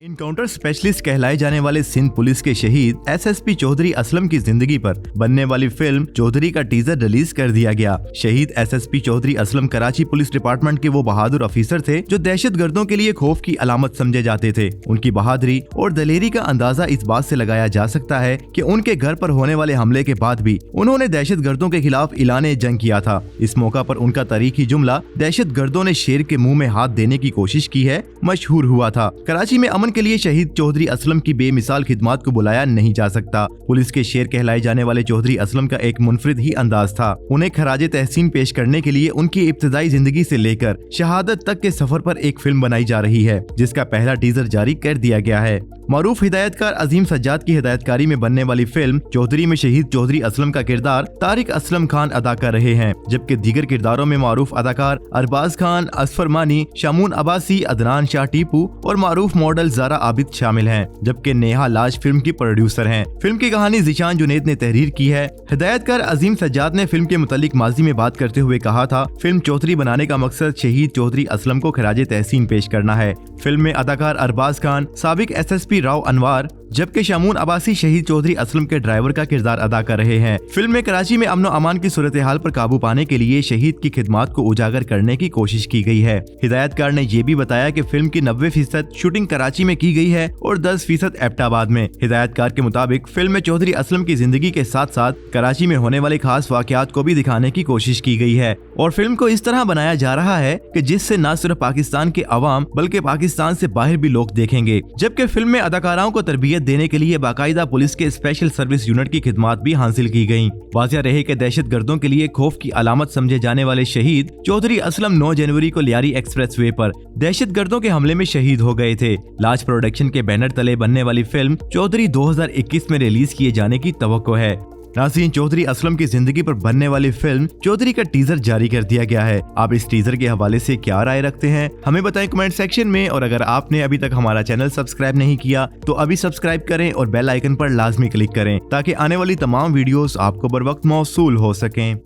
Encounter specialist कहलाए जाने वाले सिंध पुलिस के शहीद एसएसपी चौधरी असलम की जिंदगी पर बनने वाली फिल्म चौधरी का टीजर रिलीज कर दिया गया। शहीद SSP Chaudhry Aslam Karachi police department के वो बहादुर अफसर थे जो दहशतगर्दों के लिए खौफ की अलामत समझे जाते थे। उनकी बहादुरी और दलेरी का अंदाजा इस बात से लगाया जा सकता है कि उनके घर पर होने वाले हमले के बाद भी उन्होंने दहशतगर्दों के खिलाफ ऐलान जंग किया था। इस मौका पर उनका तारीखी जुमला दहशतगर्दों ने शेर के मुंह में हाथ देने की कोशिश की है मशहूर हुआ था। कराची में अमन के लिए शहीद चौधरी असलम की बेमिसाल खिदमत को बुलाया नहीं जा सकता। पुलिस के शेर कहलाए जाने वाले चौधरी असलम का एक मुनफरिद ही अंदाज था। उन्हें खराजे तहसीन पेश करने के लिए उनकी इब्तदाई जिंदगी से लेकर शहादत तक के सफर पर एक फिल्म बनाई जा रही है, जिसका पहला टीजर जारी कर दिया गया है। मारूफ हिदायतकार अजीम सज्जाद की हिदायतकारी में बनने वाली फिल्म चौधरी में शहीद चौधरी असलम का किरदार तारिक असलम खान अदा कर रहे हैं, जबकि दीगर किरदारों में मारूफ अदाकार अरबाज खान, असफर मानी, शामून अब्बासी, अदनान शाह टीपू और मारूफ मॉडल ज़ारा आबिद शामिल हैं, जबकि नेहा लाज फिल्म की प्रोड्यूसर हैं। फिल्म की कहानी ज़ीशान जुनैद ने तहरीर की है। हिदायतकार अजीम सज्जाद ने फिल्म के मुतालिक माजी में बात करते हुए कहा था, फिल्म चौधरी बनाने का मकसद शहीद चौधरी असलम को खराजे तहसीन पेश करना है। फिल्म में अदाकार अरबाज खान साबिक एसएसपी राव अनवार, जबकि शामून अब्बासी शहीद चौधरी असलम के ड्राइवर का किरदार अदा कर रहे हैं। फिल्म में कराची में अमन अमान की सूरत हाल पर काबू पाने के लिए शहीद की खिदमत को उजागर करने की कोशिश की गई है। हिदायतकार ने ये भी बताया कि फिल्म की 90% शूटिंग कराची में की गई है और 10% एबटाबाद में। हिदायतकार के मुताबिक फिल्म में चौधरी असलम की जिंदगी के साथ साथ कराची में होने वाले खास वाकयात को भी दिखाने की कोशिश की गई है और फिल्म को इस तरह बनाया जा रहा है कि जिससे न सिर्फ पाकिस्तान के अवाम बल्कि पाकिस्तान से बाहर भी लोग देखेंगे। जबकि फिल्म में अदाकाराओं को तरबियत देने के लिए बाकायदा पुलिस के स्पेशल सर्विस यूनिट की खिदमत भी हासिल की गयी। वाज़िह रहे कि दहशतगर्दों के लिए खौफ की अलामत समझे जाने वाले शहीद चौधरी असलम 9 जनवरी को लियारी एक्सप्रेसवे पर दहशतगर्दों के हमले में शहीद हो गए थे। लाज प्रोडक्शन के बैनर तले बनने वाली फिल्म चौधरी 2021 में रिलीज किए जाने की तवक्को है। नाज़रीन, चौधरी असलम की जिंदगी पर बनने वाली फिल्म चौधरी का टीजर जारी कर दिया गया है। आप इस टीजर के हवाले से क्या राय रखते हैं, हमें बताएं कमेंट सेक्शन में। और अगर आपने अभी तक हमारा चैनल सब्सक्राइब नहीं किया तो अभी सब्सक्राइब करें और बेल आइकन पर लाजमी क्लिक करें ताकि आने वाली तमाम वीडियोस आपको बर वक्त मौसूल हो सकें।